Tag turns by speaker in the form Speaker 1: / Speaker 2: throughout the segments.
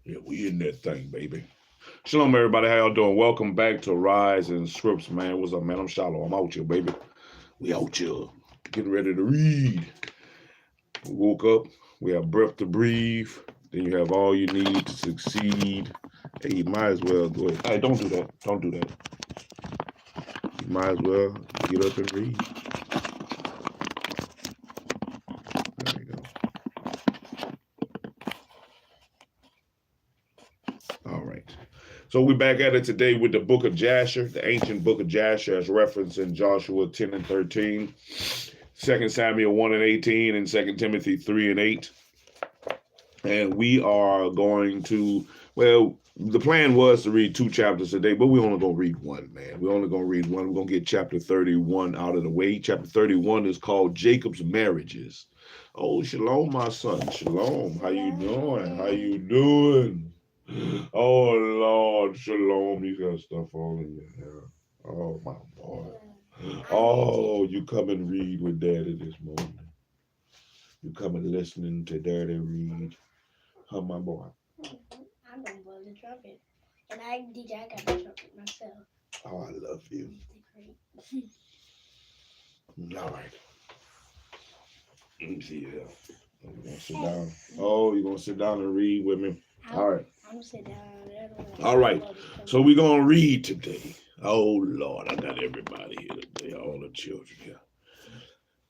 Speaker 1: Yeah, we in that thing, baby. Shalom, everybody. How y'all doing? Welcome back to Rise and Scripts, man. What's up, man? I'm Shalom. I'm out here, baby. We out here getting ready to read. We woke up. We have breath to breathe. Then you have all you need to succeed. Hey, you might as well go ahead. Hey, don't do that. Don't do that. You might as well get up and read. There you go. All right. So we're back at it today with the book of Jasher, the ancient book of Jasher, as referenced in Joshua 10 and 13, 2 Samuel 1 and 18, and 2 Timothy 3 and 8. And we are going to, well, the plan was to read 2 chapters today, but we're only going to read one, man. We're only going to read one. We're going to get chapter 31 out of the way. Chapter 31 is called Jacob's Marriages. Oh, shalom, my son. Shalom. How you doing? How you doing? Oh, Lord, shalom. You got stuff all in your hair. Oh, my boy. Oh, you come and read with Daddy this morning. You come and listening to Daddy read. Huh, my boy?
Speaker 2: I'm gonna blow the trumpet. And I got the trumpet myself.
Speaker 1: Oh, I love you. All right. Let me see here. You gonna sit down? Oh, you gonna sit down and read with me? All right.
Speaker 2: I'm gonna sit down.
Speaker 1: All right. So we're gonna read today. Oh Lord, I got everybody here today, all the children here.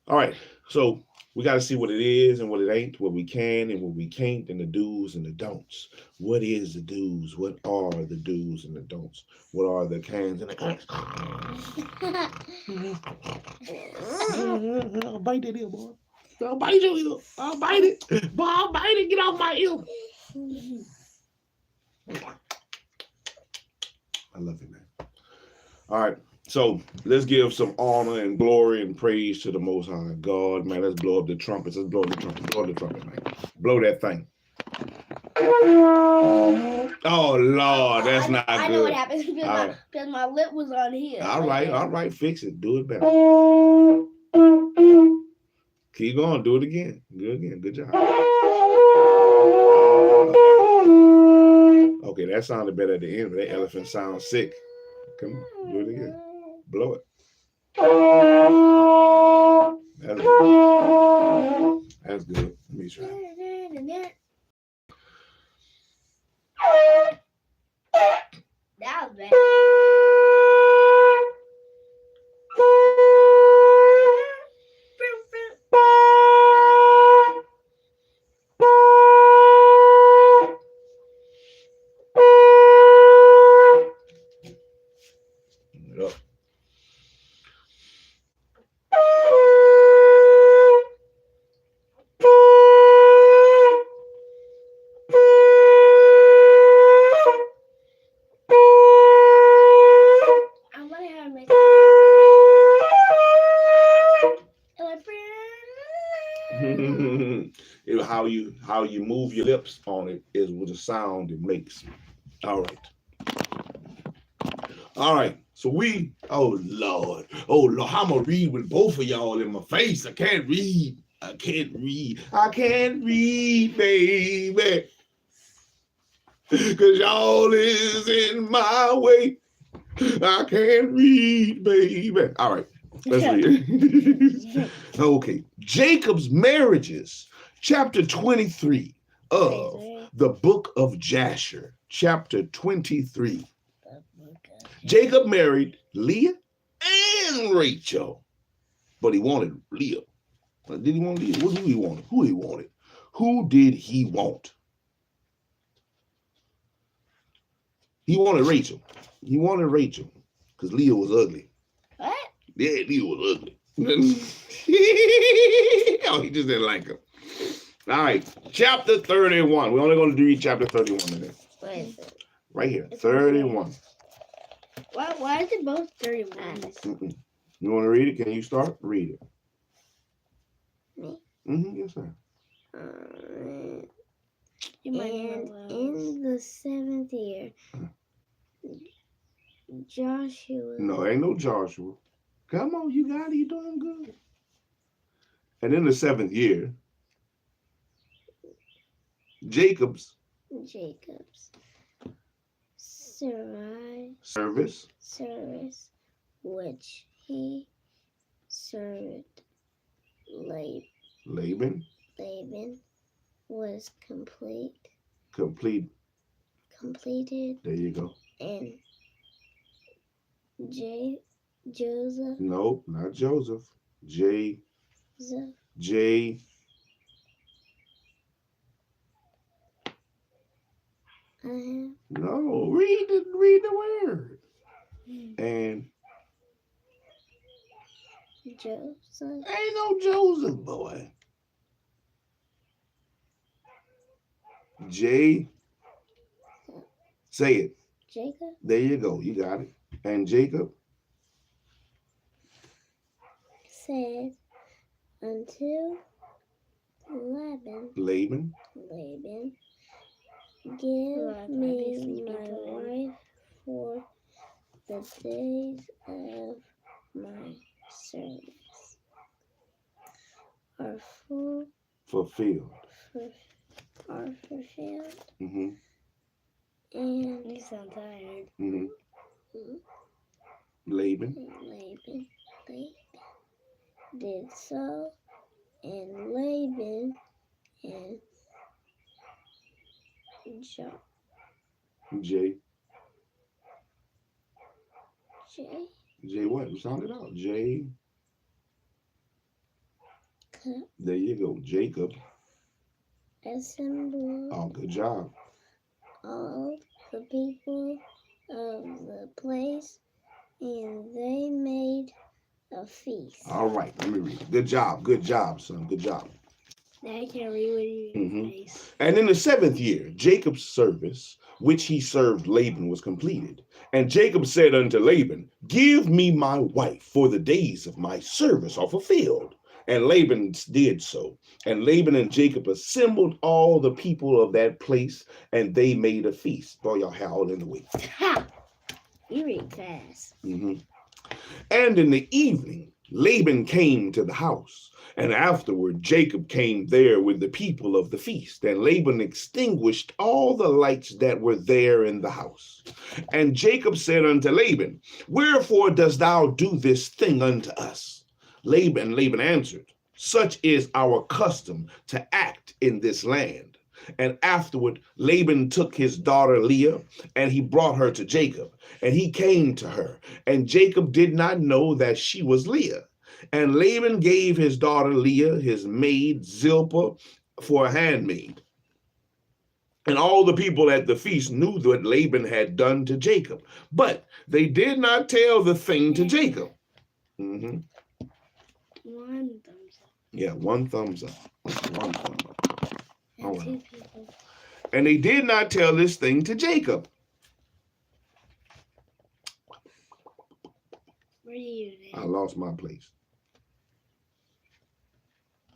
Speaker 1: All right. So we got to see what it is and what it ain't, what we can and what we can't, and the do's and the don'ts. What is the do's? What are the do's and the don'ts? What are the cans and the can'ts? I'll bite that ear, boy. I'll bite your ear. I'll bite it. Boy, I'll bite it. Get off my ear. I love you, man. All right. So let's give some honor and glory and praise to the Most High God, man. Let's blow up the trumpets. Let's blow the trumpet. Blow the trumpet, man. Blow that thing. Oh Lord, that's not good.
Speaker 2: I know what happened because my lip was on here.
Speaker 1: All right, fix it. Do it better. Keep going. Do it again. Do it again. Good job. Okay, that sounded better at the end, but that elephant sounds sick. Come on, do it again. Blow it. That's good. That's good. Let me try.
Speaker 2: That was bad.
Speaker 1: How you move your lips on it is with the sound it makes. All right. So oh Lord, I'm gonna read with both of y'all in my face. I can't read, baby, cause y'all is in my way. I can't read, baby. All right, let's read. Okay, Jacob's Marriages. Chapter 23 of the book of Jasher, chapter 23. Jacob married Leah and Rachel, but he wanted Leah. Did he want Leah? What did he want? Who he wanted? Who did he want? He wanted Rachel. He wanted Rachel because Leah was ugly.
Speaker 2: What?
Speaker 1: Yeah, Leah was ugly. Oh, he just didn't like her. All right, chapter 31. We're only going to read chapter 31 today.
Speaker 2: What is it?
Speaker 1: Right here, 31.
Speaker 2: Why is it both 31?
Speaker 1: You want to read it? Can you start? Read it.
Speaker 2: Me?
Speaker 1: Yes, sir.
Speaker 2: And in the 7th year, Joshua.
Speaker 1: No, ain't no Joshua. Come on, you got it. You're doing good. And in the 7th year, Jacob's
Speaker 2: Jacob's
Speaker 1: service,
Speaker 2: which he served
Speaker 1: Laban,
Speaker 2: was
Speaker 1: completed.
Speaker 2: completed,
Speaker 1: There you go.
Speaker 2: and Joseph,
Speaker 1: No, not Joseph. J. No, read the word. And
Speaker 2: Joseph,
Speaker 1: ain't no Joseph, boy. J. Say it.
Speaker 2: Jacob,
Speaker 1: There you go. You got it. And Jacob
Speaker 2: said unto
Speaker 1: Laban,
Speaker 2: give me my wife, for the days of my service are
Speaker 1: fulfilled.
Speaker 2: fulfilled.
Speaker 1: Mm-hmm.
Speaker 2: And you sound tired.
Speaker 1: Mm-hmm. Laban
Speaker 2: did so, and Laban and
Speaker 1: J what? Sound it out. J. There you go. Jacob.
Speaker 2: Assembled.
Speaker 1: Oh, good job.
Speaker 2: All the people of the place, and they made a feast.
Speaker 1: All right, let me read. Good job, son. Good job.
Speaker 2: Now I can read what you face.
Speaker 1: And in the 7th year, Jacob's service, which he served Laban, was completed. And Jacob said unto Laban, give me my wife, for the days of my service are fulfilled. And Laban did so. And Laban and Jacob assembled all the people of that place, and they made a feast. Throw your hair all in the way.
Speaker 2: Ha! You read fast.
Speaker 1: And in the evening, Laban came to the house, and afterward Jacob came there with the people of the feast. And Laban extinguished all the lights that were there in the house. And Jacob said unto Laban, wherefore dost thou do this thing unto us? Laban answered, such is our custom to act in this land. And afterward Laban took his daughter Leah, and he brought her to Jacob, and he came to her, and Jacob did not know that she was Leah. And Laban gave his daughter Leah, his maid Zilpah, for a handmaid. And all the people at the feast knew what Laban had done to Jacob, but they did not tell the thing to Jacob.
Speaker 2: One thumbs up.
Speaker 1: Yeah, one thumbs up. One thumb up.
Speaker 2: And
Speaker 1: All
Speaker 2: two
Speaker 1: right.
Speaker 2: people.
Speaker 1: And they did not tell this thing to Jacob.
Speaker 2: Where are you now?
Speaker 1: I lost my place.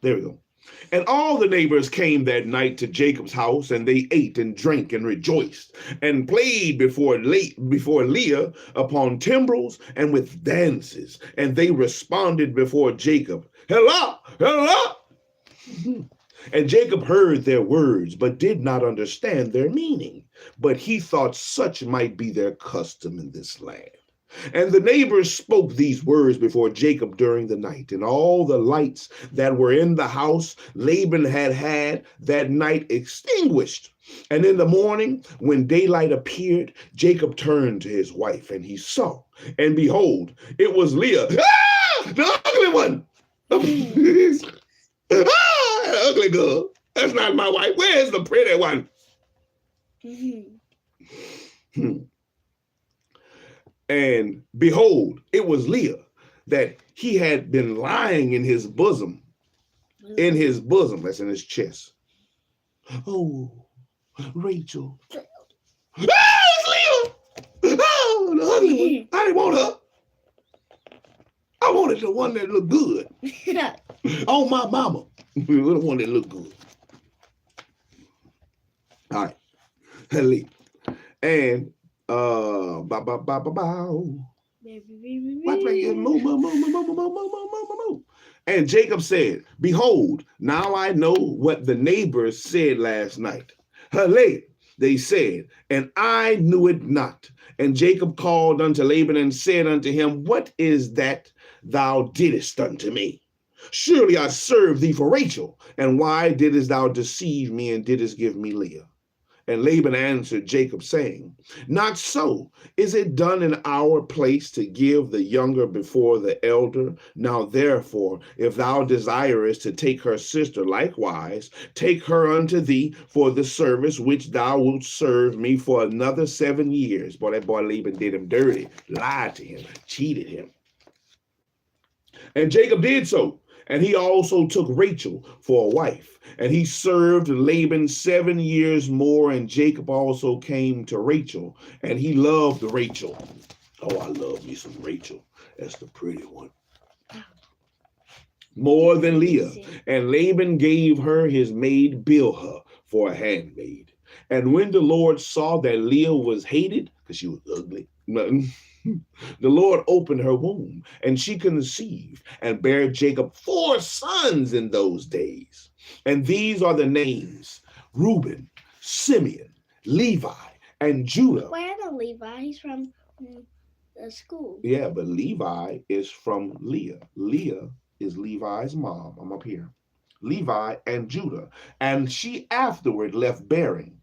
Speaker 1: There we go. And all the neighbors came that night to Jacob's house, and they ate and drank and rejoiced, and played before Leah upon timbrels and with dances. And they responded before Jacob, Hello, hello. And Jacob heard their words, but did not understand their meaning. But he thought such might be their custom in this land. And the neighbors spoke these words before Jacob during the night, and all the lights that were in the house Laban had that night extinguished. And in the morning, when daylight appeared, Jacob turned to his wife, and he saw, and behold, it was Leah, the ugly one. That ugly girl. That's not my wife. Where's the pretty one? And behold, it was Leah, that he had been lying in his bosom. In his bosom, that's in his chest. Oh, Rachel. It's Leah. Oh, the ugly one. I didn't want her. I wanted the one that looked good. Oh, my mama. The one that looked good. All right. And and Jacob said, behold, now I know what the neighbors said last night. They said, and I knew it not. And Jacob called unto Laban and said unto him, what is that thou didst unto me? Surely I served thee for Rachel. And why didst thou deceive me and didst give me Leah? And Laban answered Jacob, saying, not so. Is it done in our place to give the younger before the elder? Now therefore, if thou desirest to take her sister likewise, take her unto thee for the service which thou wilt serve me for another 7 years. Boy, that boy Laban did him dirty, lied to him, cheated him. And Jacob did so. And he also took Rachel for a wife. And he served Laban 7 years more. And Jacob also came to Rachel. And he loved Rachel. Oh, I love me some Rachel. That's the pretty one. More than Leah. And Laban gave her his maid Bilhah for a handmaid. And when the Lord saw that Leah was hated, because she was ugly, the Lord opened her womb, and she conceived and bare Jacob 4 sons in those days. And these are the names: Reuben, Simeon, Levi, and Judah.
Speaker 2: Where the Levi? He's from the school.
Speaker 1: Yeah, but Levi is from Leah. Leah is Levi's mom. I'm up here. Levi and Judah. And she afterward left bearing.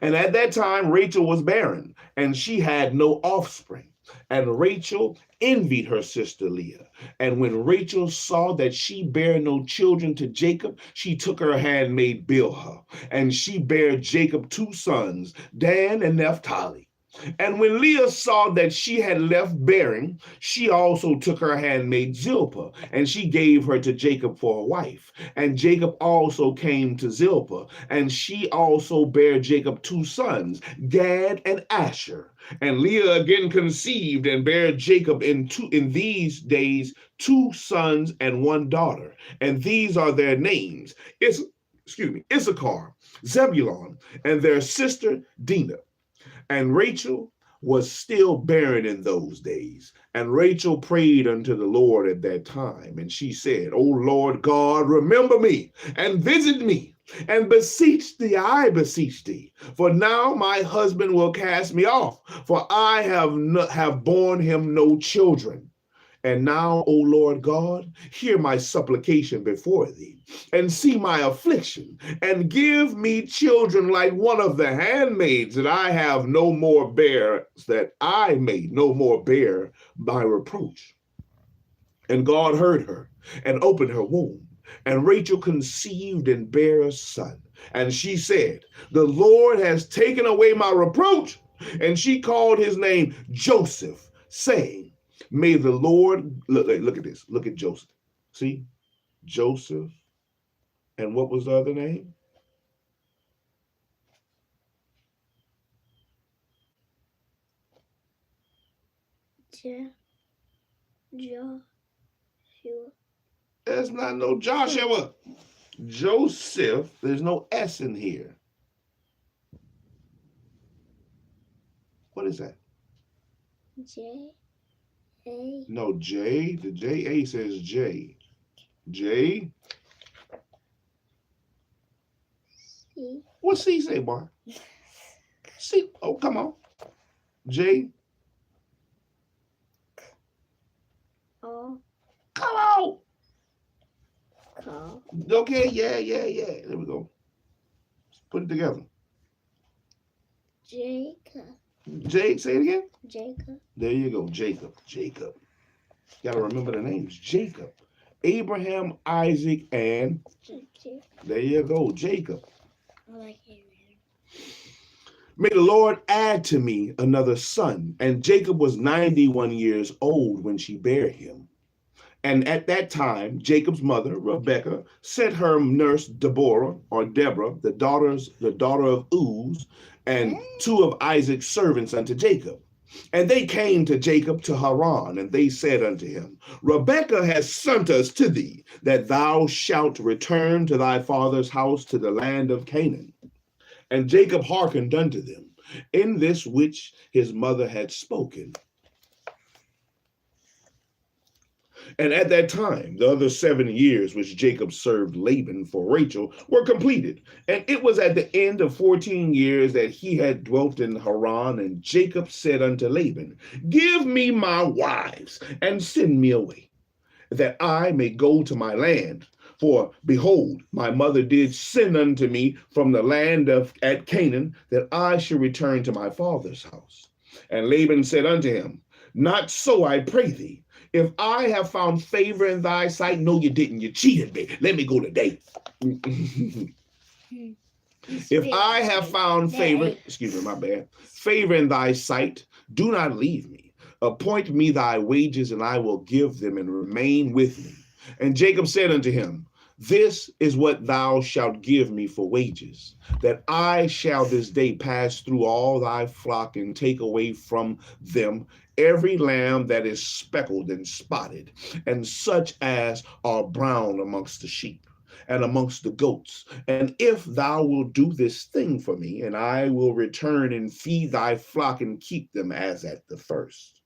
Speaker 1: And at that time, Rachel was barren, and she had no offspring. And Rachel envied her sister Leah. And when Rachel saw that she bare no children to Jacob, she took her handmaid Bilhah, and she bare Jacob 2 sons, Dan and Naphtali. And when Leah saw that she had left bearing, she also took her handmaid Zilpah, and she gave her to Jacob for a wife. And Jacob also came to Zilpah, and she also bare Jacob 2 sons, Gad and Asher. And Leah again conceived and bare Jacob in these days 2 sons and 1 daughter. And these are their names: Issachar, Zebulon, and their sister Dinah. And Rachel was still barren in those days. And Rachel prayed unto the Lord at that time. And she said, O Lord God, remember me and visit me, and beseech thee, I beseech thee. For now my husband will cast me off, for I have borne him no children. And now, O Lord God, hear my supplication before thee, and see my affliction, and give me children like one of the handmaids, that I may no more bear my reproach. And God heard her, and opened her womb, and Rachel conceived and bare a son. And she said, the Lord has taken away my reproach. And she called his name Joseph, saying, may the Lord, look at this, look at Joseph. See, Joseph, and what was the other name?
Speaker 2: Joshua.
Speaker 1: There's not no Joshua. Joseph, there's no S in here. What is that?
Speaker 2: J-A.
Speaker 1: No, J. The J-A says J. J.
Speaker 2: C.
Speaker 1: What C say, boy? C. Oh, come on. J.
Speaker 2: O.
Speaker 1: Come on.
Speaker 2: Call.
Speaker 1: Okay, yeah. There we go. Let's put it together.
Speaker 2: Jacob.
Speaker 1: J, say it again.
Speaker 2: Jacob.
Speaker 1: There you go, Jacob. Gotta remember the names. Jacob, Abraham, Isaac, and there you go, Jacob.
Speaker 2: I like Abraham.
Speaker 1: May the Lord add to me another son. And Jacob was 91 years old when she bare him. And at that time, Jacob's mother, Rebekah, sent her nurse Deborah, the daughter of Uz, and 2 of Isaac's servants unto Jacob. And they came to Jacob to Haran, and they said unto him, Rebekah has sent us to thee, that thou shalt return to thy father's house to the land of Canaan. And Jacob hearkened unto them in this which his mother had spoken. And at that time, the other 7 years which Jacob served Laban for Rachel were completed. And it was at the end of 14 years that he had dwelt in Haran. And Jacob said unto Laban, give me my wives and send me away, that I may go to my land. For behold, my mother did send unto me from the land at Canaan, that I should return to my father's house. And Laban said unto him, not so, I pray thee. If I have found favor in thy sight, no, you didn't. You cheated me. Let me go today. If I have found favor, excuse me, my bad, favor in thy sight, do not leave me. Appoint me thy wages, and I will give them, and remain with me. And Jacob said unto him, this is what thou shalt give me for wages, that I shall this day pass through all thy flock, and take away from them every lamb that is speckled and spotted, and such as are brown amongst the sheep and amongst the goats. And if thou wilt do this thing for me, and I will return and feed thy flock and keep them as at the first.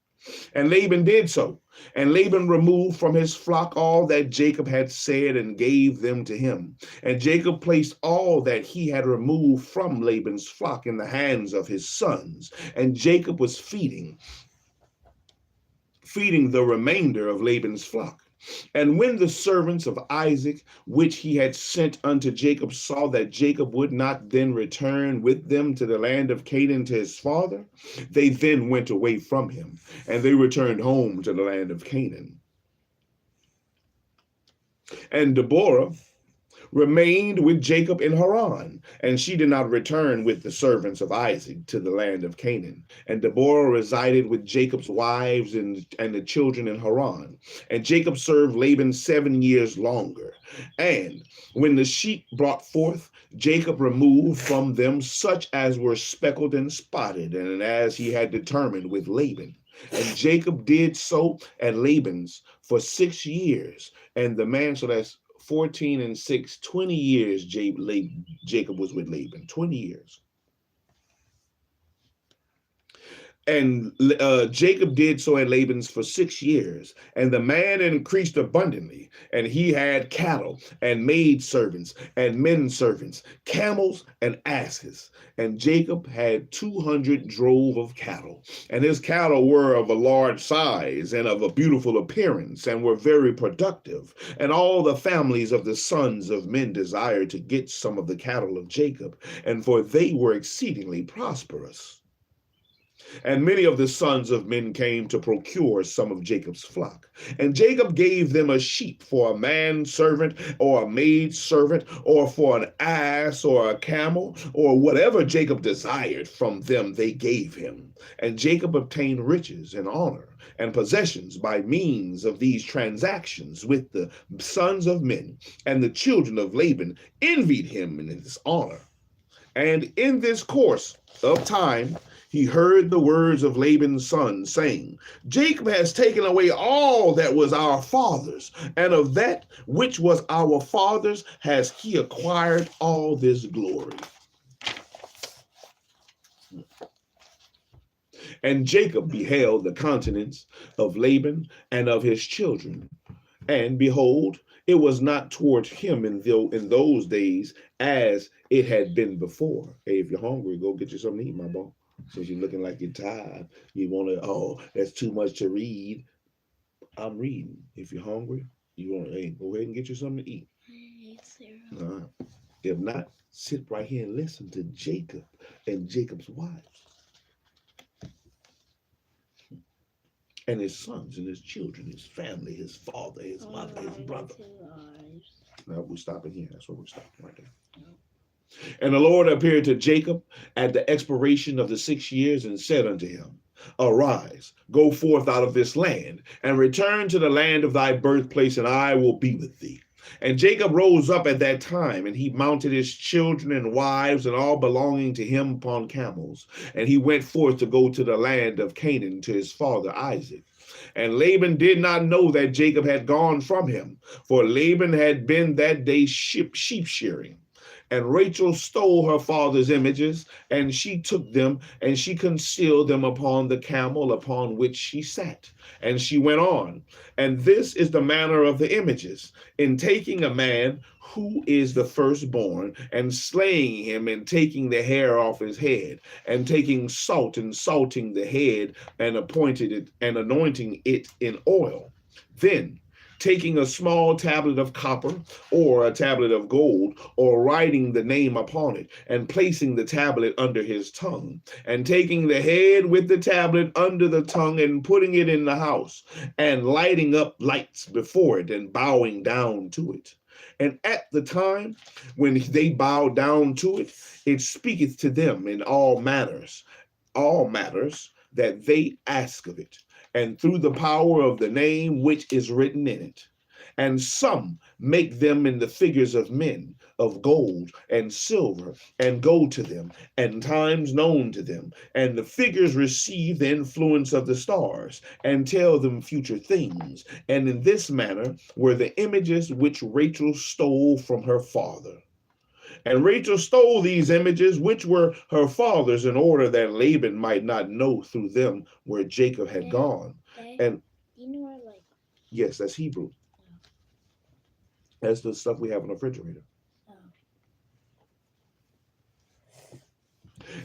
Speaker 1: And Laban did so. And Laban removed from his flock all that Jacob had said, and gave them to him. And Jacob placed all that he had removed from Laban's flock in the hands of his sons. And Jacob was feeding the remainder of Laban's flock. And when the servants of Isaac, which he had sent unto Jacob, saw that Jacob would not then return with them to the land of Canaan to his father, they then went away from him, and they returned home to the land of Canaan. And Deborah remained with Jacob in Haran, and she did not return with the servants of Isaac to the land of Canaan. And Deborah resided with Jacob's wives and the children in Haran. And Jacob served Laban 7 years longer. And when the sheep brought forth, Jacob removed from them such as were speckled and spotted, and as he had determined with Laban. And Jacob did so at Laban's for 6 years. And the man, so that's 14 and 6, 20 years Jacob was with Laban, 20 years. And Jacob did so at Laban's for 6 years. And the man increased abundantly, and he had cattle and maid servants and men servants, camels and asses. And Jacob had 200 drove of cattle, and his cattle were of a large size and of a beautiful appearance, and were very productive. And all the families of the sons of men desired to get some of the cattle of Jacob, and for they were exceedingly prosperous. And many of the sons of men came to procure some of Jacob's flock. And Jacob gave them a sheep for a manservant or a maid servant, or for an ass or a camel, or whatever Jacob desired from them they gave him. And Jacob obtained riches and honor and possessions by means of these transactions with the sons of men. And the children of Laban envied him in his honor. And in this course of time, he heard the words of Laban's son, saying, Jacob has taken away all that was our father's, and of that which was our father's has he acquired all this glory. And Jacob beheld the countenance of Laban and of his children, and behold, it was not toward him in those days as it had been before. Hey, if you're hungry, go get you something to eat, my boy. Since you're looking like you're tired, you want to, oh, that's too much to read. I'm reading. If you're hungry, you want to, hey, go ahead and get you something to eat. If not, sit right here and listen to Jacob and Jacob's wives and his sons and his children, his family, his father, his mother, his brother. Now we're stopping here. That's where we're stopping right there. And the Lord appeared to Jacob at the expiration of the 6 years and said unto him, Arise, go forth out of this land, and return to the land of thy birthplace, and I will be with thee. And Jacob rose up at that time, and he mounted his children and wives and all belonging to him upon camels. And he went forth to go to the land of Canaan to his father Isaac. And Laban did not know that Jacob had gone from him, for Laban had been that day sheep shearing. And Rachel stole her father's images, and she took them, and she concealed them upon the camel upon which she sat. And she went on. And this is the manner of the images: in taking a man who is the firstborn, and slaying him, and taking the hair off his head, and taking salt, and salting the head, and anointing it in oil. Then taking a small tablet of copper or a tablet of gold, or writing the name upon it, and placing the tablet under his tongue, and taking the head with the tablet under the tongue, and putting it in the house, and lighting up lights before it, and bowing down to it. And at the time when they bow down to it, it speaketh to them in all matters that they ask of it, and through the power of the name which is written in it. And some make them in the figures of men, of gold and silver, and go to them, and times known to them. And the figures receive the influence of the stars, and tell them future things. And in this manner were the images which Rachel stole from her father. And Rachel stole these images, which were her father's, in order that Laban might not know through them where Jacob had gone. And
Speaker 2: you know, like,
Speaker 1: yes, that's Hebrew. That's the stuff we have in the refrigerator.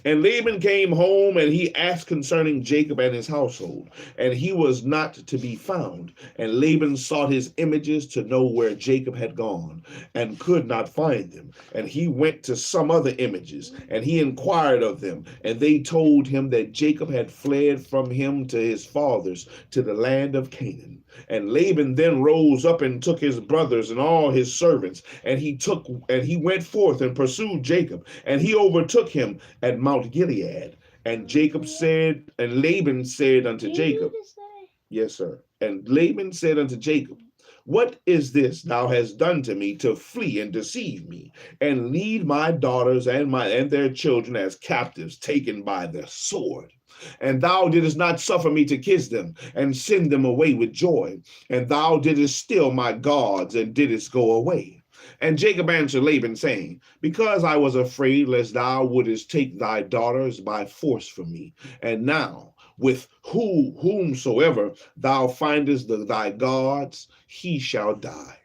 Speaker 1: And Laban came home, and he asked concerning Jacob and his household, and he was not to be found. And Laban sought his images to know where Jacob had gone, and could not find them. And he went to some other images, and he inquired of them, and they told him that Jacob had fled from him to his fathers, to the land of Canaan. And Laban then rose up and took his brothers and all his servants, and he went forth and pursued Jacob, and he overtook him at Mount Gilead. And Laban said unto Jacob, yes, sir. And Laban said unto Jacob, what is this thou hast done to me, to flee and deceive me, and lead my daughters and their children as captives, taken by the sword? And thou didst not suffer me to kiss them, and send them away with joy. And thou didst steal my gods, and didst go away. And Jacob answered Laban, saying, because I was afraid lest thou wouldest take thy daughters by force from me. And now, with whomsoever thou findest thy gods, he shall die.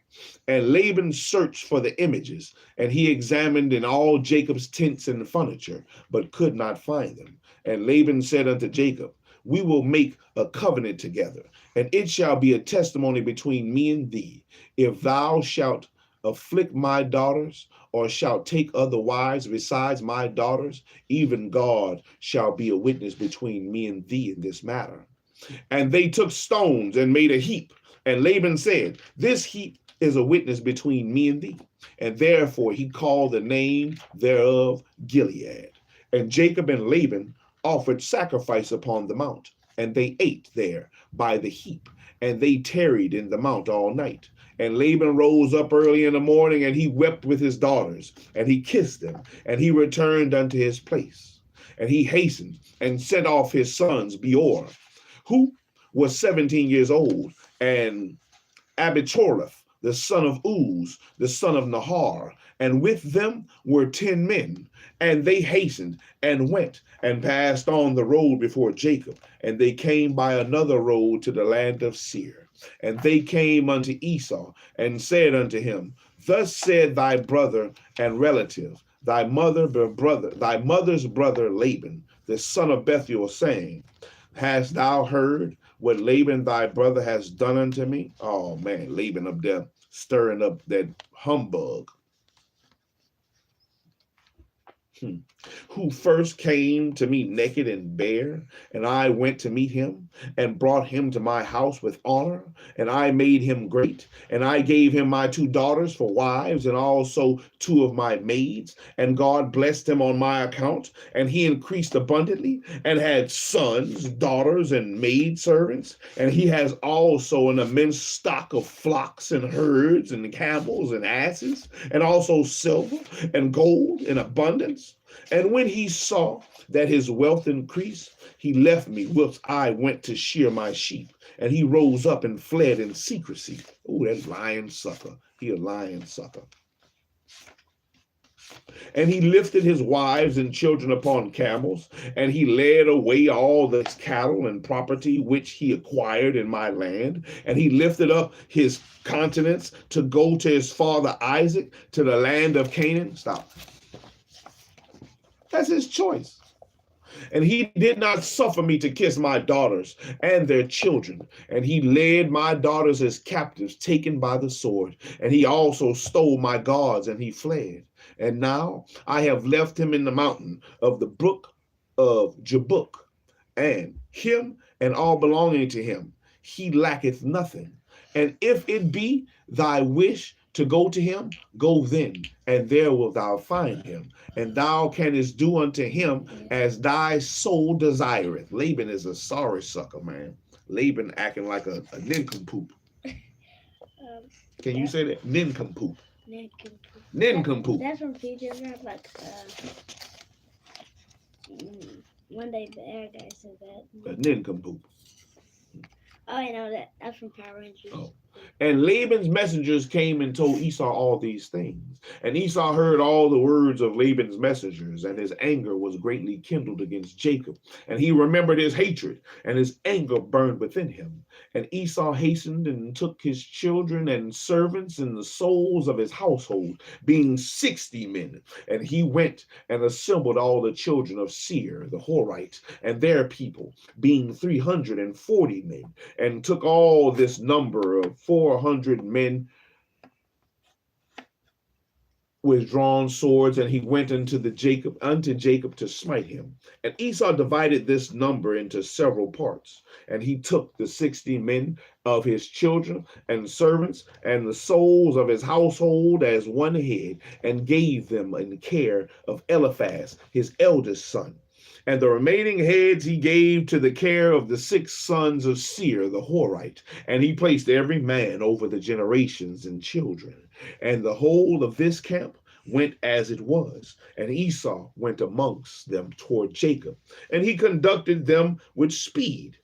Speaker 1: And Laban searched for the images, and he examined in all Jacob's tents and furniture, but could not find them. And Laban said unto Jacob, we will make a covenant together, and it shall be a testimony between me and thee. If thou shalt afflict my daughters, or shalt take other wives besides my daughters, even God shall be a witness between me and thee in this matter. And they took stones and made a heap. And Laban said, this heap is a witness between me and thee. And therefore he called the name thereof Gilead. And Jacob and Laban offered sacrifice upon the mount, and they ate there by the heap, and they tarried in the mount all night. And Laban rose up early in the morning, and he wept with his daughters, and he kissed them, and he returned unto his place. And he hastened and sent off his sons Beor, who was 17 years old, and Abitoroth, the son of Uz, the son of Nahar, and with them were 10 men. And they hastened and went and passed on the road before Jacob, and they came by another road to the land of Seir. And they came unto Esau, and said unto him, thus said thy brother and relative, thy mother's brother Laban, the son of Bethuel, saying, hast thou heard what Laban thy brother has done unto me? Oh man, Laban up there stirring up that humbug. Who first came to me naked and bare, and I went to meet him, and brought him to my house with honor, and I made him great, and I gave him my 2 daughters for wives, and also 2 of my maids, and God blessed him on my account, and he increased abundantly, and had sons, daughters, and maid servants, and he has also an immense stock of flocks and herds, and camels and asses, and also silver and gold in abundance. And when he saw that his wealth increased, he left me whilst I went to shear my sheep. And he rose up and fled in secrecy. Oh, that lying sucker. He a lying sucker. And he lifted his wives and children upon camels, and he led away all the cattle and property which he acquired in my land. And he lifted up his countenance to go to his father Isaac to the land of Canaan. Stop. That's his choice. And he did not suffer me to kiss my daughters and their children. And he led my daughters as captives, taken by the sword. And he also stole my gods, and he fled. And now I have left him in the mountain of the brook of Jabbok, and him and all belonging to him. He lacketh nothing. And if it be thy wish to go to him, go then, and there wilt thou find him, and thou canst do unto him as thy soul desireth. Laban is a sorry sucker, man. Laban acting like a nincompoop. Can you say that? Nincompoop. Nincompoop.
Speaker 2: That's from PJ Rap, like, one day the air guy said that.
Speaker 1: A nincompoop.
Speaker 2: Oh, I know that. That's from Power Rangers.
Speaker 1: Oh. And Laban's messengers came and told Esau all these things. And Esau heard all the words of Laban's messengers, and his anger was greatly kindled against Jacob. And he remembered his hatred, and his anger burned within him. And Esau hastened and took his children and servants and the souls of his household, being 60 men. And he went and assembled all the children of Seir, the Horite, and their people, being 340 men, and took all this number of 400 men with drawn swords, and he went unto Jacob to smite him. And Esau divided this number into several parts, and he took the 60 men of his children and servants and the souls of his household as one head, and gave them in care of Eliphaz, his eldest son. And the remaining heads he gave to the care of the 6 sons of Seir, the Horite. And he placed every man over the generations and children. And the whole of this camp went as it was. And Esau went amongst them toward Jacob. And he conducted them with speed.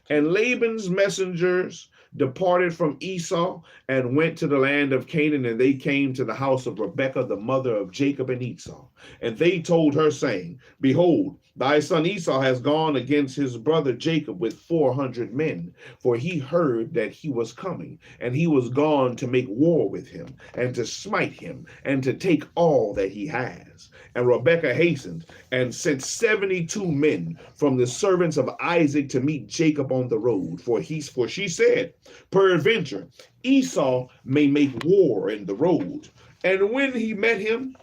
Speaker 1: And Laban's messengers departed from Esau and went to the land of Canaan, and they came to the house of Rebekah, the mother of Jacob and Esau. And they told her, saying, Behold, thy son Esau has gone against his brother Jacob with 400 men, for he heard that he was coming, and he was gone to make war with him, and to smite him, and to take all that he has. And Rebekah hastened and sent 72 men from the servants of Isaac to meet Jacob on the road. For she said, Peradventure Esau may make war in the road. And when he met him,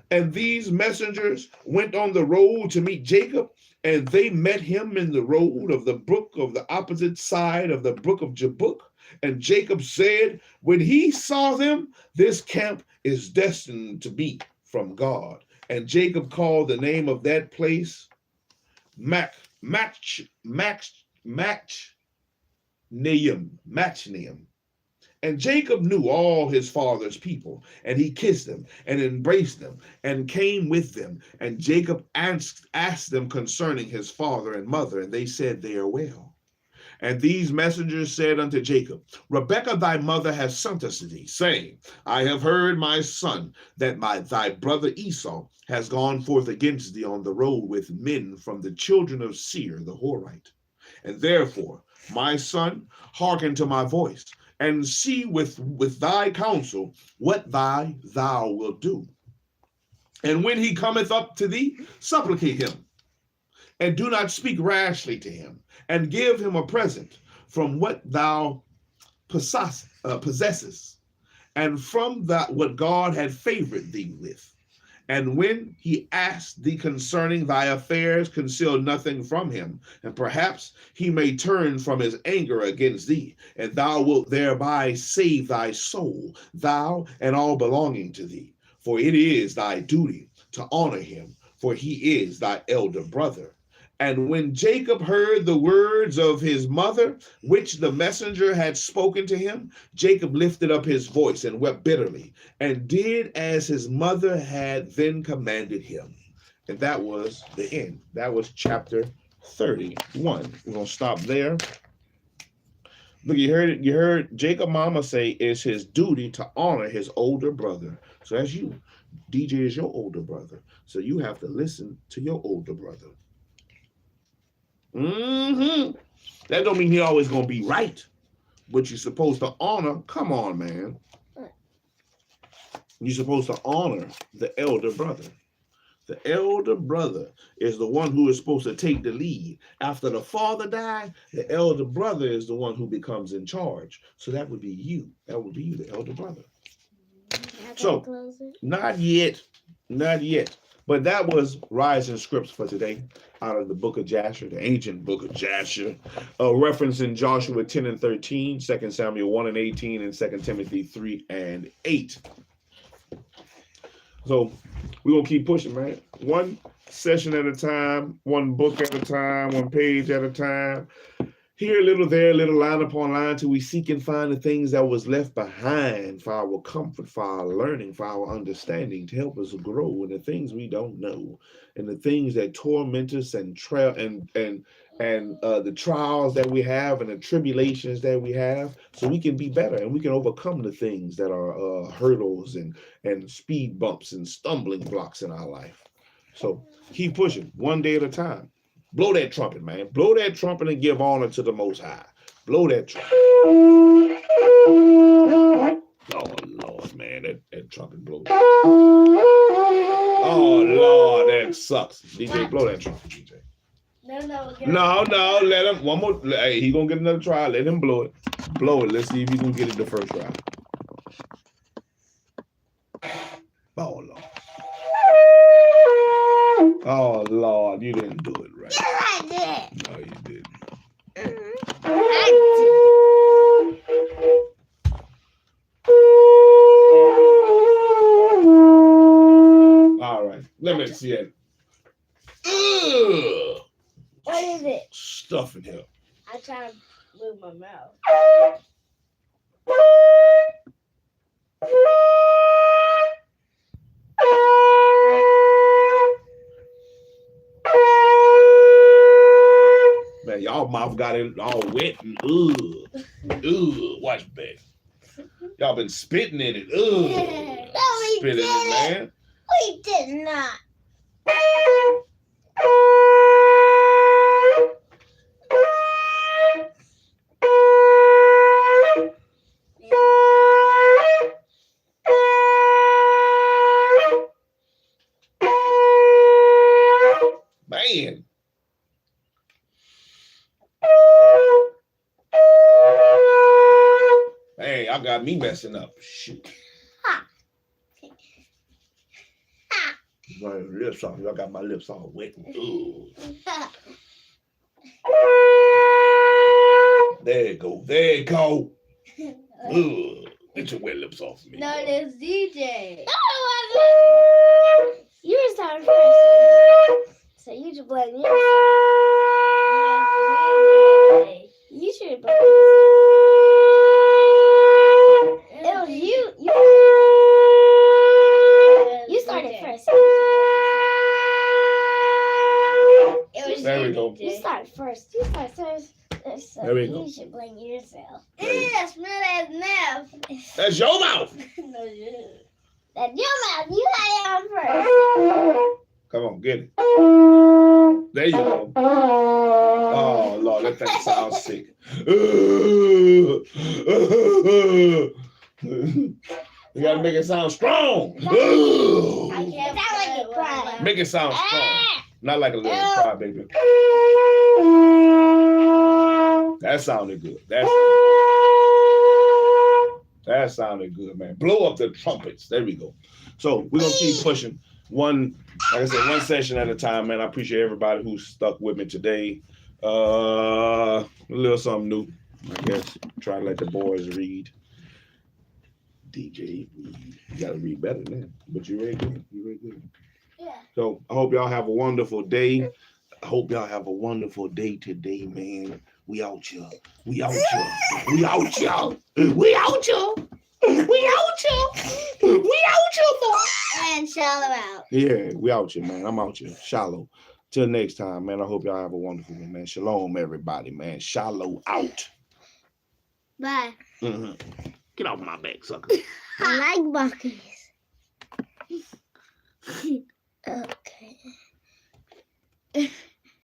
Speaker 1: and these messengers went on the road to meet Jacob, and they met him in the road of the brook of the opposite side of the brook of Jabbok. And Jacob said, when he saw them, this camp is destined to be from God. And Jacob called the name of that place Machnaim. And Jacob knew all his father's people, and he kissed them and embraced them and came with them. And Jacob asked them concerning his father and mother, and they said, they are well. And these messengers said unto Jacob, Rebekah thy mother has sent us to thee, saying, I have heard, my son, that thy brother Esau has gone forth against thee on the road with men from the children of Seir, the Horite. And therefore, my son, hearken to my voice, and see with thy counsel what thou wilt do. And when he cometh up to thee, supplicate him, and do not speak rashly to him, and give him a present from what thou possessest, and from that what God had favored thee with. And when he asked thee concerning thy affairs, conceal nothing from him, and perhaps he may turn from his anger against thee, and thou wilt thereby save thy soul, thou and all belonging to thee. For it is thy duty to honor him, for he is thy elder brother. And when Jacob heard the words of his mother, which the messenger had spoken to him, Jacob lifted up his voice and wept bitterly, and did as his mother had then commanded him. And that was the end. That was chapter 31. We're going to stop there. Look, you heard Jacob mama say it's his duty to honor his older brother. So that's you. DJ is your older brother, so you have to listen to your older brother. That don't mean he always gonna be right, but you're supposed to honor. Come on, man. You're supposed to honor the elder brother. The elder brother is the one who is supposed to take the lead. After the father died, the elder brother is the one who becomes in charge. So that would be you. That would be you, the elder brother. So, not yet. Not yet. But that was Rising Scripts for today out of the book of Jasher, the ancient book of Jasher, referencing Joshua 10 and 13, 2 Samuel 1 and 18, and 2 Timothy 3 and 8. So we're going to keep pushing, man. One session at a time, one book at a time, one page at a time. Here a little, there a little, line upon line, till we seek and find the things that was left behind for our comfort, for our learning, for our understanding, to help us grow in the things we don't know, and the things that torment us and the trials that we have and the tribulations that we have, so we can be better and we can overcome the things that are hurdles and speed bumps and stumbling blocks in our life. So keep pushing, one day at a time. Blow that trumpet, man. Blow that trumpet and give honor to the Most High. Blow that trumpet. Oh, Lord, man. That trumpet blows. Oh, Lord, that sucks. DJ, blow that trumpet, DJ. No, let him. One more. Hey, he going to get another try. Let him blow it. Blow it. Let's see if he's going to get it the first try. Oh, Lord. Oh, Lord, you didn't do it right.
Speaker 2: Yes, I did.
Speaker 1: No, you didn't. All right, let me see it. Ugh.
Speaker 2: What is it?
Speaker 1: Stuff in here.
Speaker 2: I'm trying to move my mouth.
Speaker 1: Man, y'all mouth got it all wet and watch back. Y'all been spitting in it.
Speaker 2: No, we
Speaker 1: Spitting
Speaker 2: didn't.
Speaker 1: it, man.
Speaker 2: We did not.
Speaker 1: Man. Hey, I got me messing up. Shoot. My lips off. I got my lips all wet. There you go. There you go. Get your wet lips off of me.
Speaker 2: No,
Speaker 1: boy.
Speaker 2: there's DJ. No, it wasn't. You were starting first. So you should blame yourself. You should blame yourself. It was you. You started first.
Speaker 1: There we go.
Speaker 2: You started first. You started first. So
Speaker 1: There we go.
Speaker 2: You should blame yourself.
Speaker 1: There
Speaker 2: Smell that mouth.
Speaker 1: That's your mouth.
Speaker 2: No, that's your mouth. You had it on first.
Speaker 1: Come on, get it. There you go. Oh, Lord, that thing sounds sick. You gotta make it sound strong.
Speaker 2: I can't sound like you're crying.
Speaker 1: Make it sound strong. Not like a little cry, baby. That sounded good. That sounded good, man. Blow up the trumpets. There we go. So we're gonna keep pushing. Like I said, one session at a time, man. I appreciate everybody who stuck with me today. A little something new, I guess. Try to let the boys read. DJ, read. You gotta read better than that. But you read good. You read good.
Speaker 2: Yeah.
Speaker 1: So I hope y'all have a wonderful day. I hope y'all have a wonderful day today, man. We out here. We out here. We out here. We out here. We out here. We out here, boy.
Speaker 2: And Shalom out.
Speaker 1: Yeah, we out here, man. I'm out here. Shalom. Till next time, man. I hope y'all have a wonderful one, man. Shalom, everybody, man. Shalom out.
Speaker 2: Bye.
Speaker 1: Get off my back, sucker.
Speaker 2: I like buckets. Okay.